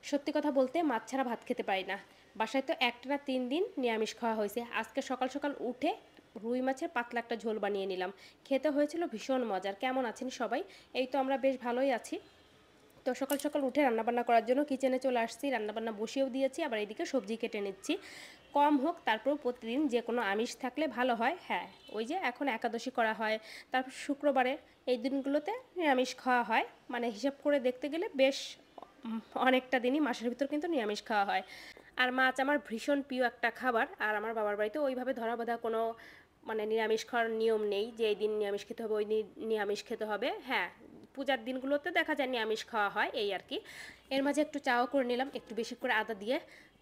সত্যি কথা বলতে মাছ ছাড়া ভাত খেতে পারি না। বাসায় তো একটানা ৩ দিন নিরামিষ খাওয়া হয়েছে। আজকে সকাল সকাল উঠে রুই মাছের পাতলা একটা ঝোল বানিয়ে নিলাম। খেতে হয়েছিল ভীষণ মজার। কেমন আছেন সবাই? এই তো আমরা বেশ ভালোই আছি। তো সকাল সকাল উঠে রান্নাবান্না করার জন্য কিচেনে চলে আসছি, রান্নাবান্না বসিয়েও দিয়েছি, আবার এদিকে সবজি কেটে নিচ্ছি। কম হোক তারপরেও প্রতিদিন যে কোনো আমিষ থাকলে ভালো হয়। হ্যাঁ, ওই যে এখন একাদশী করা হয়, তারপর শুক্রবারে এই দিনগুলোতে নিরামিষ খাওয়া হয়। মানে হিসাব করে দেখতে গেলে বেশ অনেকটা দিনই মাসের ভিতর কিন্তু নিরামিষ খাওয়া হয়। আর মাছ আমার ভীষণ প্রিয় একটা খাবার। আর আমার বাবার বাড়িতে ওইভাবে ধরা বাঁধা কোনো মানে নিরামিষ খাওয়ার নিয়ম নেই যে এই দিন নিরামিষ খেতে হবে, ওই দিন নিরামিষ খেতে হবে। হ্যাঁ, পূজার দিনগুলোতে দেখা যায় নিরামিষ খাওয়া হয়, এই আর কি। এর মাঝে একটু চাও করে নিলাম, একটু বেশি করে আদা দিয়ে।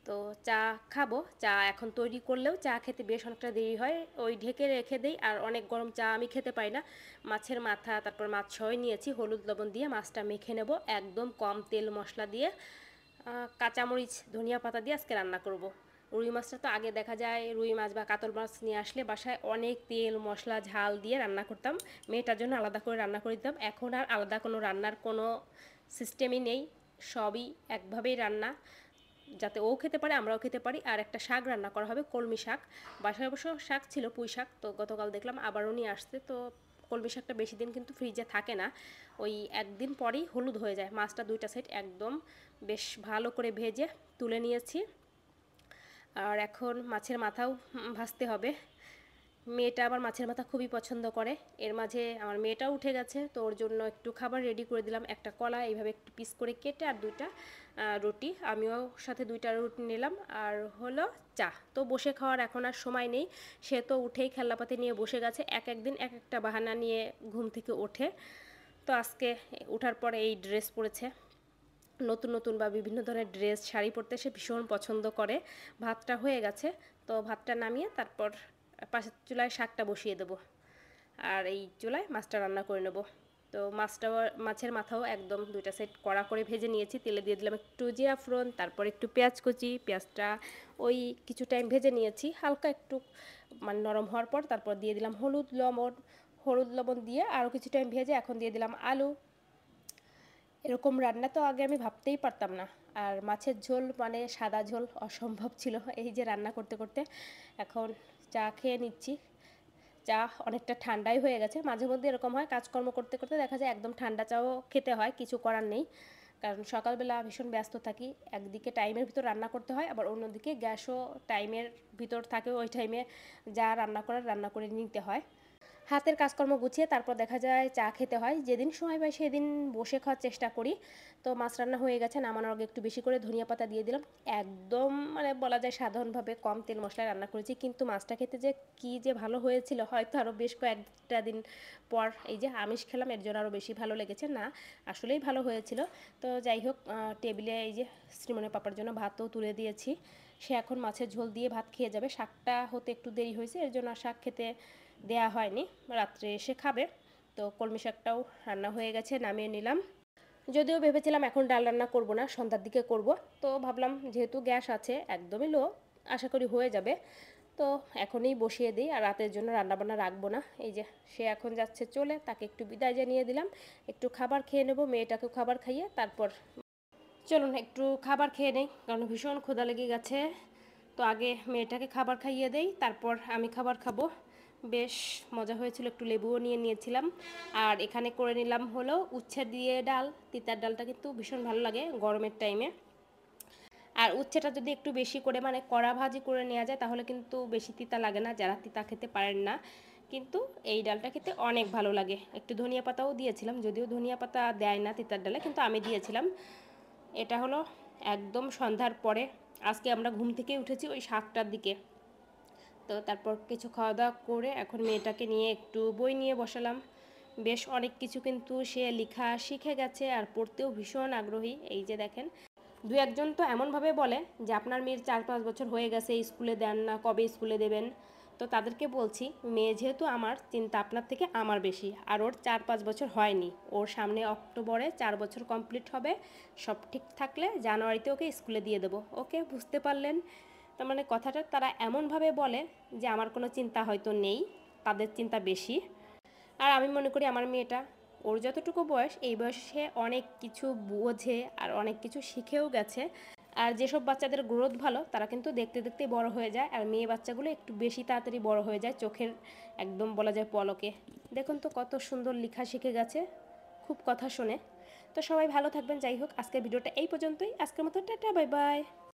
তো চা খাবো। চা এখন তৈরি করলেও চা খেতে বেশ অনেকটা দেরি হয়, ওই ঢেকে রেখে দেই। আর অনেক গরম চা আমি খেতে পারি না। মাছের মাথা তারপর মাছ সহই নিয়েছি, হলুদ লবণ দিয়ে মাছটা মেখে নেব একদম কম তেল মশলা দিয়ে। কাঁচামরিচ ধনিয়া পাতা দিয়ে আজকে রান্না করব। রুই মাছটা তো আগে দেখা যায় রুই মাছ বা কাতল মাছ নিয়ে আসলে বাসায় অনেক তেল মশলা ঝাল দিয়ে রান্না করতাম, মেয়েটার জন্য আলাদা করে রান্না করে দিতাম। এখন আর আলাদা কোনো রান্নার কোনো সিস্টেমই নেই, সবই একভাবেই রান্না, যাতে ও খেতে পারে আমরাও খেতে পারি। আর একটা শাক রান্না করা হবে, কলমি শাক। বাসায় অবশ্য শাক ছিল, পুঁই শাক, তো গতকাল দেখলাম আবারও নিয়ে আসতে। তো কলমি শাকটা বেশি দিন কিন্তু ফ্রিজে থাকে না, ওই একদিন পরেই হলুদ হয়ে যায়। মাছটা দুইটা সাইড একদম বেশ ভালো করে ভেজে তুলে নিয়েছি। আর এখন মাছের মাথাও ভাজতে হবে। মেয়েটা আবার মাছের মাথা খুবই পছন্দ করে। এর মাঝে আমার মেয়েটাও উঠে গেছে, তো ওর জন্য একটু খাবার রেডি করে দিলাম। একটা কলা এইভাবে একটু পিস করে কেটে, আর দুইটা রুটি, আমিও সাথে দুইটা রুটি নিলাম। আর হলো চা। তো বসে খাওয়ার এখন আর সময় নেই, সে তো উঠেই খেলনাপাতি নিয়ে বসে গেছে, এক একদিন এক একটা বাহানা নিয়ে ঘুম থেকে ওঠে। তো আজকে ওঠার পরে এই ড্রেস পরেছে, নতুন নতুন বা বিভিন্ন ধরনের ড্রেস শাড়ি পরতে সে ভীষণ পছন্দ করে। ভাতটা হয়ে গেছে, তো ভাতটা নামিয়ে তারপর পাশের চুলায় শাকটা বসিয়ে দেবো, আর এই চুলায় মাছটা রান্না করে নেব। তো মাছের মাথাও একদম দুইটা সাইড কড়া করে ভেজে নিয়েছি, তেলে দিয়ে দিলাম একটু জিরা ফোড়ন, তারপর একটু পেঁয়াজ কুচি। পেঁয়াজটা ওই কিছু টাইম ভেজে নিয়েছি, হালকা একটু মানে নরম হওয়ার পর তারপর দিয়ে দিলাম হলুদ লবণ দিয়ে আরও কিছু টাইম ভেজে এখন দিয়ে দিলাম আলু। এরকম রান্না তো আগে আমি ভাবতেই পারতাম না। আর মাছের ঝোল মানে সাদা ঝোল অসম্ভব ছিল, এই যে রান্না করতে করতে এখন চা খেয়ে নিচ্ছি। চা অনেকটা ঠান্ডাই হয়ে গেছে, মাঝে মধ্যে এরকম হয় কাজকর্ম করতে করতে দেখা যায় একদম ঠান্ডা চাও খেতে হয়, কিছু করার নেই। কারণ সকালবেলা ভীষণ ব্যস্ত থাকি, একদিকে টাইমের ভিতর রান্না করতে হয়, আবার অন্যদিকে গ্যাসও টাইমের ভিতর থাকে, ওই টাইমে যা রান্না করার রান্না করে নিতে হয়। হাতের কাজকর্ম গুছিয়ে তারপর দেখা যায় চা খেতে হয়, যেদিন সময় পাই সেদিন বসে খাওয়ার চেষ্টা করি। তো মাছ রান্না হয়ে গেছে, নামানোর আগে একটু বেশি করে ধনিয়া পাতা দিয়ে দিলাম। একদম মানে বলা যায় সাধারণভাবে কম তেল মশলায় রান্না করেছি, কিন্তু মাছটা খেতে যে কী যে ভালো হয়েছিল, হয়তো আরও বেশ কয়েকটা দিন পর এই যে আমিষ খেলাম এর জন্য আরও বেশি ভালো লেগেছে। না, আসলেই ভালো হয়েছিল। তো যাই হোক, টেবিলে এই যে শ্রীমনের পাপার জন্য ভাতও তুলে দিয়েছি, সে এখন মাছের ঝোল দিয়ে ভাত খেয়ে যাবে। শাকটা হতে একটু দেরি হয়েছে, এর জন্য শাক খেতে দেয়া হয়নি, রাত্রে এসে খাবে। তো কলমি শাকটাও রান্না হয়ে গেছে, নামিয়ে নিলাম। যদিও ভেবেছিলাম এখন ডাল রান্না করব না, সন্ধ্যার দিকে করব। তো ভাবলাম যেহেতু গ্যাস আছে একদমই লো, আশা করি হয়ে যাবে। তো এখনই বসিয়ে দিই, আর রাতের জন্য রান্নাবান্না রাখবো না। এই যে সে এখন যাচ্ছে চলে, তাকে একটু বিদায় জানিয়ে দিলাম। একটু খাবার খেয়ে নেব, মেয়েটাকেও খাবার খাইয়ে তারপর চলুন একটু খাবার খেয়ে নেই, কারণ ভীষণ ক্ষুধা লেগে গেছে। তো আগে মেয়েটাকে খাবার খাইয়ে দেই, তারপর আমি খাবার খাবো। বেশ মজা হয়েছিল, একটু লেবুও নিয়ে নিয়েছিলাম। আর এখানে করে নিলাম হলো উচ্ছে দিয়ে ডাল, তিতার ডালটা কিন্তু ভীষণ ভালো লাগে গরমের টাইমে। আর উচ্ছেটা যদি একটু বেশি করে মানে কড়া ভাজি করে নেওয়া যায় তাহলে কিন্তু বেশি তিতা লাগে না, যারা তিতা খেতে পারেন না। কিন্তু এই ডালটা খেতে অনেক ভালো লাগে। একটু ধনিয়া পাতাও দিয়েছিলাম, যদিও ধনিয়া পাতা দেয় না তিতার ডালে, কিন্তু আমি দিয়েছিলাম। এটা হলো একদম সন্ধ্যার পরে, আজকে আমরা ঘুম থেকে উঠেছি ওই 7টার দিকে। তো তারপর কিছু খাওয়া দাওয়া করে এখন মেয়েটাকে নিয়ে একটু বই নিয়ে বসালাম। বেশ অনেক কিছু কিন্তু সে লেখা শিখে গেছে, আর পড়তেও ভীষণ আগ্রহী। এই যে দেখেন, দু একজন তো এমনভাবে বলে যে আপনার মেয়ের 4-5 বছর হয়ে গেছে, স্কুলে দেন না, কবে স্কুলে দেবেন? তো তাদেরকে বলছি, মেয়ে যেহেতু আমার, চিন্তা আপনার থেকে আমার বেশি। আর ওর 4-5 বছর হয়নি, ওর সামনে অক্টোবরে 4 বছর কমপ্লিট হবে। সব ঠিক থাকলে জানুয়ারিতে ওকে স্কুলে দিয়ে দেবো। ওকে, বুঝতে পারলেন? তার মানে কথাটা তারা এমনভাবে বলে যে আমার কোনো চিন্তা হয়তো নেই, তাদের চিন্তা বেশি। আর আমি মনে করি আমার মেয়েটা ওর যতটুকু বয়স, এই বয়সে অনেক কিছু বোঝে আর অনেক কিছু শিখেও গেছে। আর যেসব বাচ্চাদের গ্রোথ ভালো তারা কিন্তু দেখতে দেখতে বড় হয়ে যায়, আর মেয়ে বাচ্চাগুলো একটু বেশি তাড়াতাড়ি বড় হয়ে যায় চোখের একদম বলা যায় পলকে। দেখুন তো কত সুন্দর লেখা শিখে গেছে, খুব কথা শোনে। তো সবাই ভালো থাকবেন। যাই হোক, আজকের ভিডিওটা এই পর্যন্তই। আজকের মতো টাটা, বাই বাই।